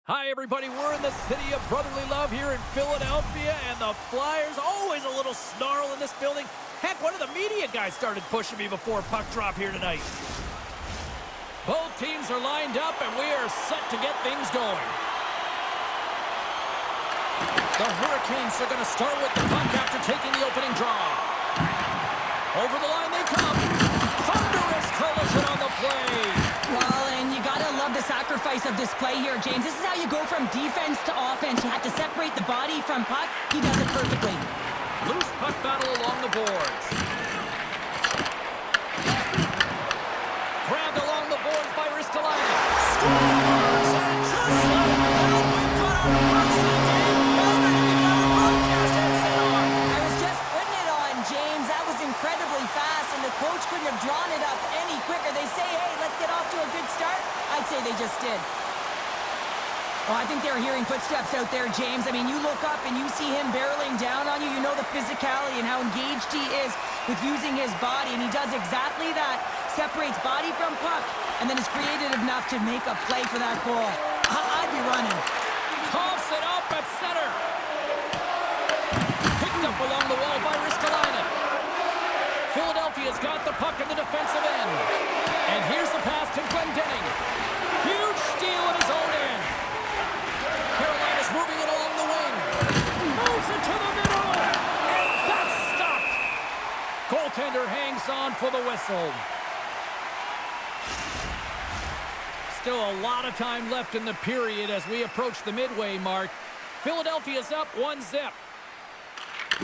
Hi, everybody. We're in the city of brotherly love here in Philadelphia, and the Flyers, always a little snarl in this building. Heck, one of the media guys started pushing me before puck drop here tonight. Both teams are lined up, and we are set to get things going. The Hurricanes are going to start with the puck after taking the opening draw. Over the line they come. Thunderous collision on the play. Well, and you gotta love the sacrifice of this play here, James. This is how you go from defense to offense. You have to separate the body from puck. He does it perfectly. Loose puck battle along the boards. Grabbed along the boards by Ristolainen. Scores! And just like that, we've got our first in the game. I was just putting it on, James. That was incredibly fast, and the coach couldn't have drawn it up any quicker. They say, hey, let's get off to a good start. I'd say they just did. Well, I think they're hearing footsteps out there, James. I mean, you look up and you see him barreling down on you. You know the physicality and how engaged he is with using his body, and he does exactly that. Separates body from puck, and then is creative enough to make a play for that goal. I'd be running. Coughs it up at center. Picked up along the wall by Ristolainen. Philadelphia's got the puck in the defensive end. And here's the pass to Glendening. Huge steal at his own end. Carolina's moving it along the wing. Moves it to the middle. And that's stopped. Goaltender hangs on for the whistle. Still a lot of time left in the period as we approach the midway mark. Philadelphia's up 1-0.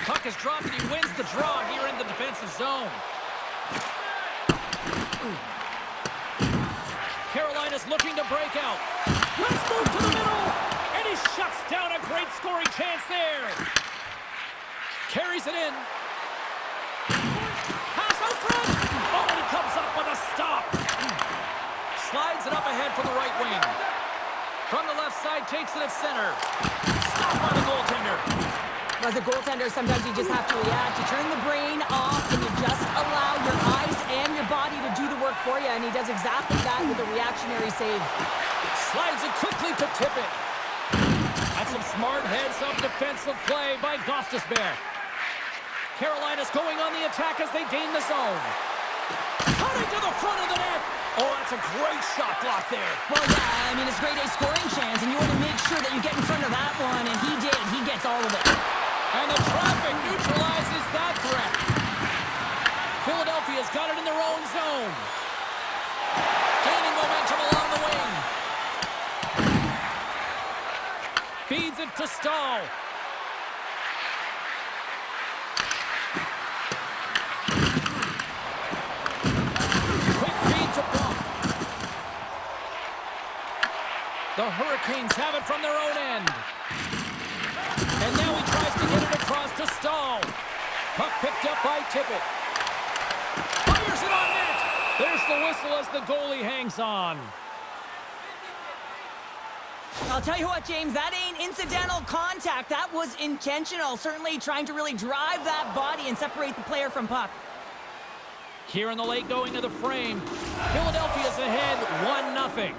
Puck is dropped and he wins the draw here in the defensive zone. Carolina's looking to break out. Let's move to the middle. And he shuts down a great scoring chance there. Carries it in. Pass out front. Oh, and he comes up with a stop. Slides it up ahead from the right wing. From the left side, takes it at center. Stopped by the goaltender. As a goaltender, sometimes you just have to react. You turn the brain off, and you just allow your eyes and your body to do the work for you, and he does exactly that with a reactionary save. Slides it quickly to tip it. That's some smart heads-up defensive play by Gostisbehere. Carolina's going on the attack as they gain the zone. Cutting to the front of the net. Oh, that's a great shot block there. Well, yeah, I mean, it's grade A scoring chance, and you want to make sure that you get in front of that one, and he did. He gets all of it. And the traffic neutralizes that threat. Philadelphia's got it in their own zone. Gaining momentum along the wing. Feeds it to Stahl. Quick feed to Bump. The Hurricanes have it from their own end. And now he tries to get it across to Stahl. Puck picked up by Tippett. Fires it on net. There's the whistle as the goalie hangs on. I'll tell you what, James, that ain't incidental contact. That was intentional. Certainly trying to really drive that body and separate the player from puck. Here in the late going to the frame. Philadelphia's ahead 1-0.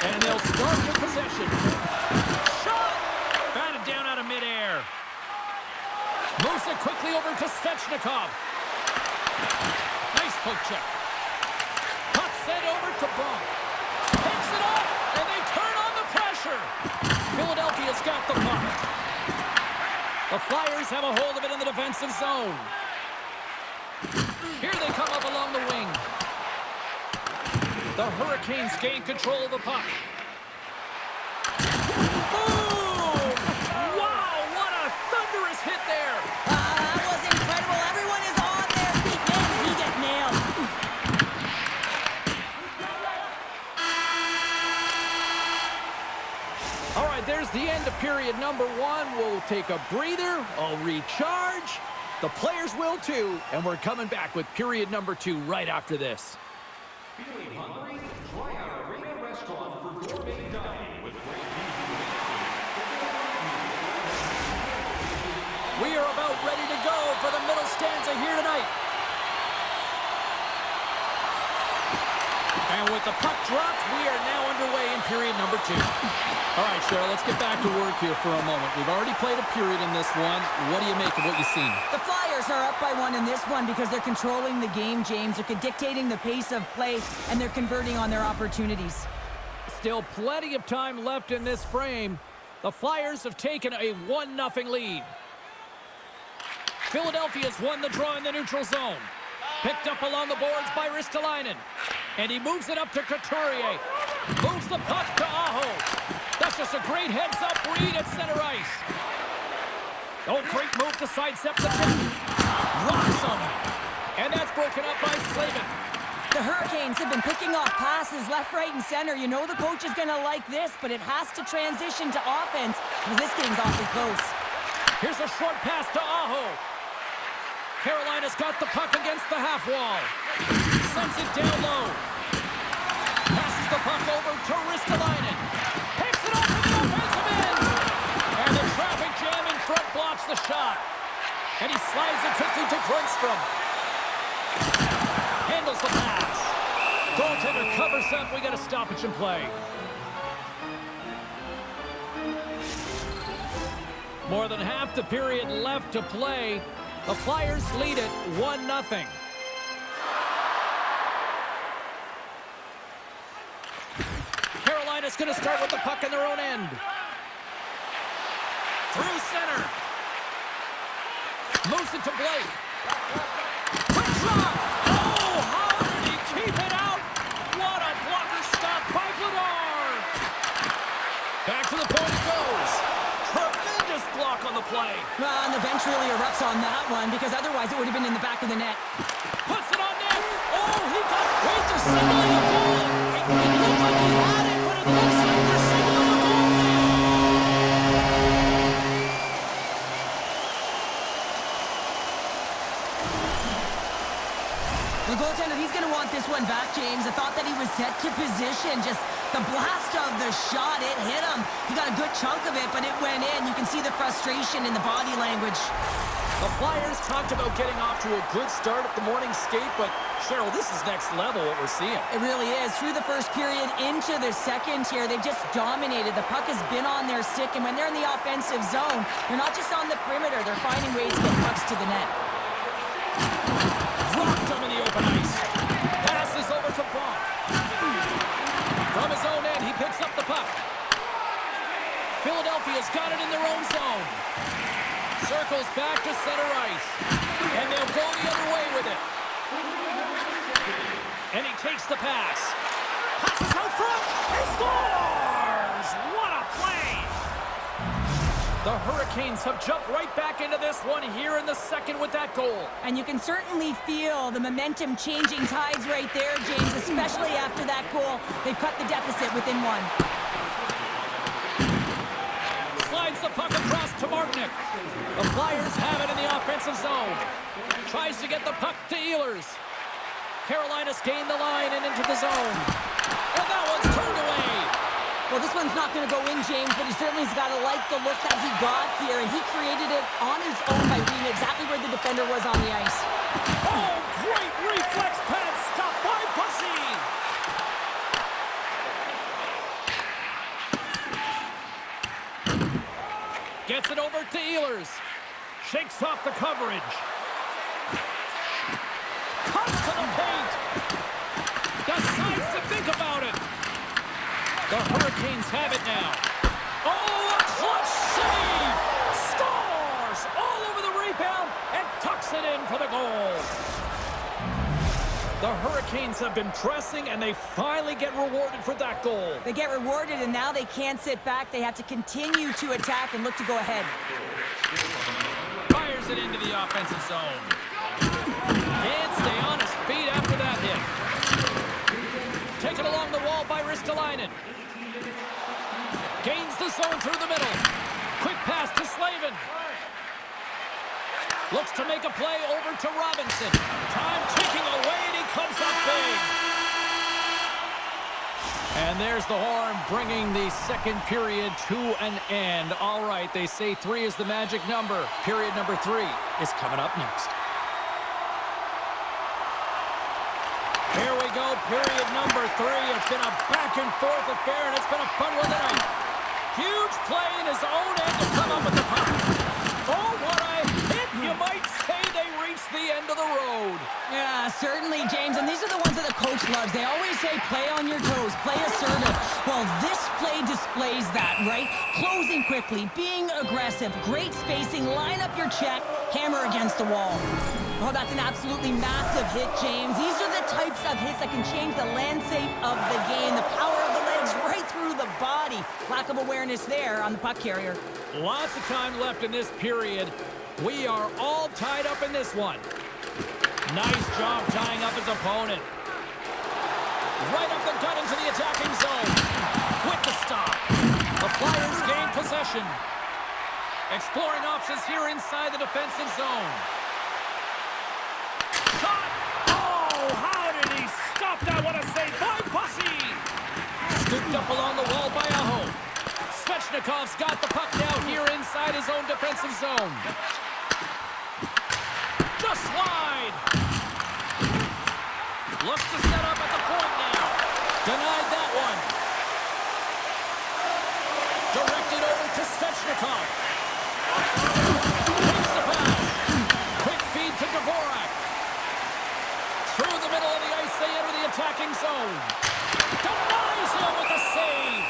And they'll start with possession. Shot! Batted down out of midair. Moves it quickly over to Svechnikov. Nice poke check. Puck sent over to Bump. Takes it off, and they turn on the pressure. Philadelphia's got the puck. The Flyers have a hold of it in the defensive zone. Here they come up along the wing. The Hurricanes gain control of the puck. Boom! Wow, what a thunderous hit there. That was incredible. Everyone is on their feet. Man, he get nailed. All right, there's the end of period number 1. We'll take a breather. I'll recharge. The players will too. And we're coming back with period number 2 right after this. Feeling hungry? Try our arena restaurant for gourmet dining with great We are about ready to go for the middle stanza here tonight. And with the puck dropped, we are now underway in period number 2. All right, Cheryl, let's get back to work here for a moment. We've already played a period in this one. What do you make of what you've seen? The Flyers are up by 1 in this one because they're controlling the game, James. They're dictating the pace of play, and they're converting on their opportunities. Still plenty of time left in this frame. The Flyers have taken a 1-0 lead. Philadelphia's won the draw in the neutral zone. Picked up along the boards by Ristolainen. And he moves it up to Couturier. Moves the puck to Aho. That's just a great heads-up read at center ice. Oh, great move to sidestep the tip. Rocks him. And that's broken up by Slavin. The Hurricanes have been picking off passes left, right, and center. You know the coach is going to like this, but it has to transition to offense because this game's awfully close. Here's a short pass to Aho. Carolina's got the puck against the half wall. Sends it down low. Passes the puck over to Ristolainen. Picks it up to the offensive end. And the traffic jam in front blocks the shot. And he slides it quickly to Grundstrom. Handles the pass. Goaltender covers up. We got a stoppage in play. More than half the period left to play. The Flyers lead it 1-0. Carolina's going to start with the puck in their own end. Through center. Moves it to Blake. Quick shot! Oh, how did he keep it out? What a blocker stop by Vladar! Back to the point it goes. Tremendous block on the play. Well, and the bench really erupts on that one because otherwise it would have been in the back of the net. Puts it on net. Oh, he got wait, they're signaling a goal. It looked like he had it, but it looks like they're signaling a goal now. The goaltender, he's going to want this one back, James. I thought that he was set to position. Just the blast of the shot, it hit him. He got a good chunk of it, but it went in. You can see the frustration in the body language. The Flyers talked about getting off to a good start at the morning skate, but Cheryl, this is next level what we're seeing. It really is. Through the first period into the second here, they've just dominated. The puck has been on their stick, and when they're in the offensive zone, they're not just on the perimeter. They're finding ways to get pucks to the net. Dropped him in the open ice. Passes over to Bonk. From his own end, he picks up the puck. Philadelphia's got it in their own zone. Circles back to center ice. And they'll go the other way with it. And he takes the pass. Passes out front. He scores! What a play! The Hurricanes have jumped right back into this one here in the second with that goal. And you can certainly feel the momentum changing tides right there, James, especially after that goal. They've cut the deficit within one. Slides the puck across to Martinick. The Flyers have it in the offensive zone. Tries to get the puck to Ehlers. Carolina's gained the line and into the zone. And that one's turned away. Well, this one's not going to go in, James, but he certainly has got to like the look that he got here, and he created it on his own by reading exactly where the defender was on the ice. Oh, great reflex pass stopped by Bussy. Gets it over to Ehlers. Shakes off the coverage. Cuts to the paint. Decides to think about it. The Hurricanes have it now. Oh, a clutch save! Scores! All over the rebound and tucks it in for the goal. The Hurricanes have been pressing, and they finally get rewarded for that goal. They get rewarded, and now they can't sit back. They have to continue to attack and look to go ahead. Fires it into the offensive zone. Can't stay on his feet after that hit. Taken along the wall by Ristolainen. Gains the zone through the middle. Quick pass to Slavin. Looks to make a play over to Robinson. Time ticking away, and he comes up big. And there's the horn, bringing the second period to an end. All right, they say 3 is the magic number. Period number 3 is coming up next. Here we go, period number 3. It's been a back-and-forth affair, and it's been a fun one tonight. Huge play in his own end to come up with the puck. Oh, what a hit! You might say they reached the end of the road. Yeah, certainly, James. And these are the ones that the coach loves. They always say, play on your toes, play assertive. Well, this play displays that, right? Closing quickly, being aggressive, great spacing, line up your check, hammer against the wall. Oh, that's an absolutely massive hit, James. These are the types of hits that can change the landscape of the game. The power of the legs right through the body. Lack of awareness there on the puck carrier. Lots of time left in this period. We are all tied up in this one. Nice job tying up his opponent. Right up the gut into the attacking zone. With the stop. The Flyers gain possession. Exploring options here inside the defensive zone. Shot! Oh, how did he stop that? What a save by Bussy! Scooped up along the wall by Aho. Svechnikov's got the puck now here inside his own defensive zone. Just wide. Looks to set up at the point now. Denied that one. Directed over to Svechnikov. Takes the pass. Quick feed to Dvorak. Through the middle of the ice, they enter the attacking zone. Denies him with the save.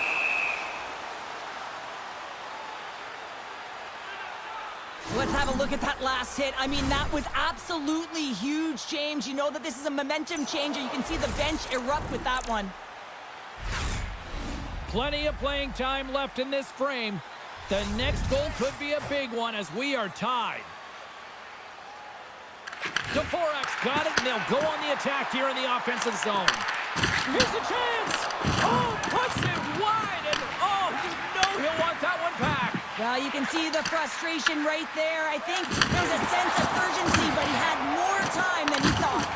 Let's have a look at that last hit. I mean, that was absolutely huge, James. You know that this is a momentum changer. You can see the bench erupt with that one. Plenty of playing time left in this frame. The next goal could be a big one as we are tied. Dvorak's got it, and they'll go on the attack here in the offensive zone. Here's a chance! Oh, puts it wide, and oh, you know he'll want that one back. Well, you can see the frustration right there. I think there's a sense of urgency, but he had more time than he thought.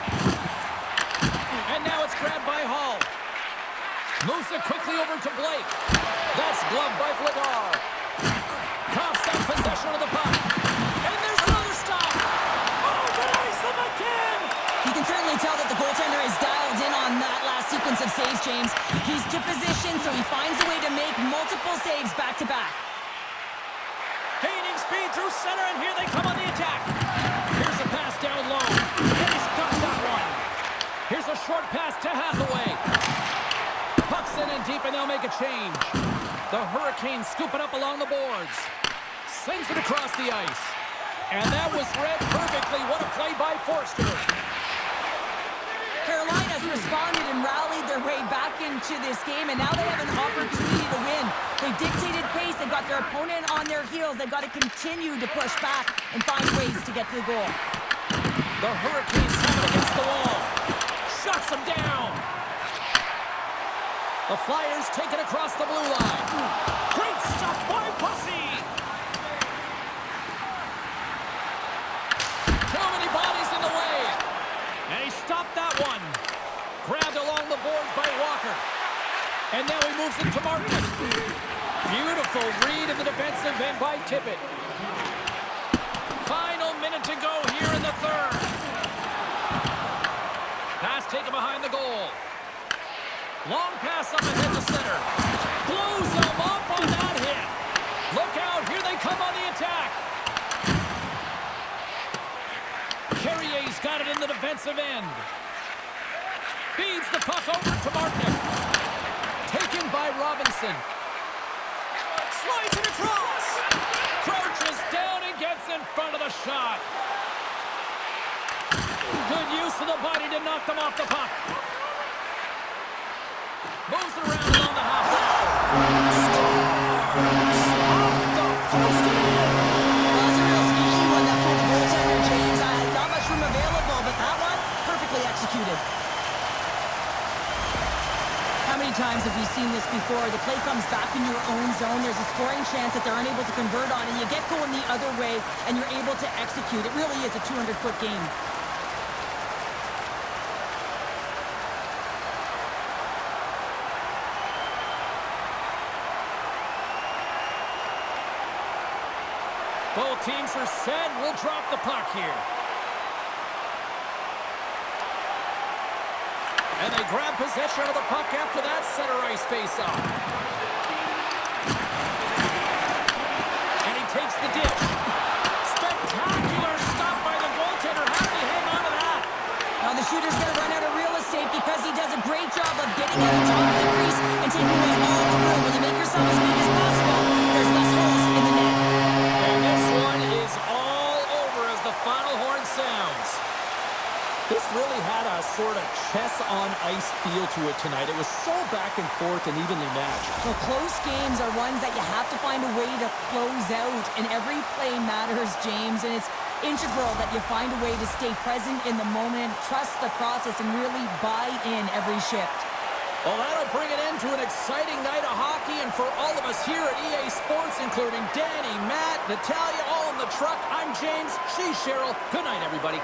And now it's grabbed by Hall. Moves it quickly over to Blake. That's gloved by Vladar. Coughs out possession of the puck. And there's another stop. Oh, denies him again. You can certainly tell that the goaltender is dialed in on that last sequence of saves, James. He's to position, so he finds a way to make multiple saves back-to-back. Gaining speed through center, and here they come on the attack. Here's a pass down low. And he's got that one. Here's a short pass to Hathaway. Puck's in and deep, and they'll make a change. The Hurricanes scoop it up along the boards. Sends it across the ice. And that was read perfectly. What a play by Forster. Carolina's responded and rallied their way back into this game, and now they have an opportunity to win. They dictated pace. They've got their opponent on their heels. They've got to continue to push back and find ways to get to the goal. The Hurricanes have it against the wall. Shuts them down. The Flyers take it across the blue line. Great stuff by Bussy. Too many bodies in the way. And he stopped that one. Grabbed along the boards by Walker. And now he moves it to Martin. Beautiful read in the defensive end by Tippett. Final minute to go here in the third. Pass taken behind the goal. Long pass up ahead to center. Blows them up on that hit. Look out, here they come on the attack. Carrier's got it in the defensive end. Feeds the puck over to Martin. Taken by Robinson. Slides it across. Crouches down and gets in front of the shot. Good use of the body to knock them off the puck. Moves it around along the half wall. Scores! Off the post. Well, that's a real sneaky one that pulled the goaltender, James. Not much room available, but that one, perfectly executed. How many times have we seen this before? The play comes back in your own zone. There's a scoring chance that they're unable to convert on, and you get going the other way, and you're able to execute. It really is a 200-foot game. Both teams are set. We'll drop the puck here. And they grab possession of the puck after that center ice face-off. And he takes the dish. Spectacular stop by the goaltender. How did he hang on to that? Now the shooter's going to run out of real estate because he does a great job of getting out of top of the crease and taking away all the room. When you make yourself as big as possible, there's less holes in the net. And this one is all over as the final horn sounds. This really had a sort of chess-on-ice feel to it tonight. It was so back and forth and evenly matched. Well, close games are ones that you have to find a way to close out, and every play matters, James, and it's integral that you find a way to stay present in the moment, trust the process, and really buy in every shift. Well, that'll bring it into an exciting night of hockey, and for all of us here at EA Sports, including Danny, Matt, Natalia, all in the truck, I'm James, she's Cheryl. Good night, everybody.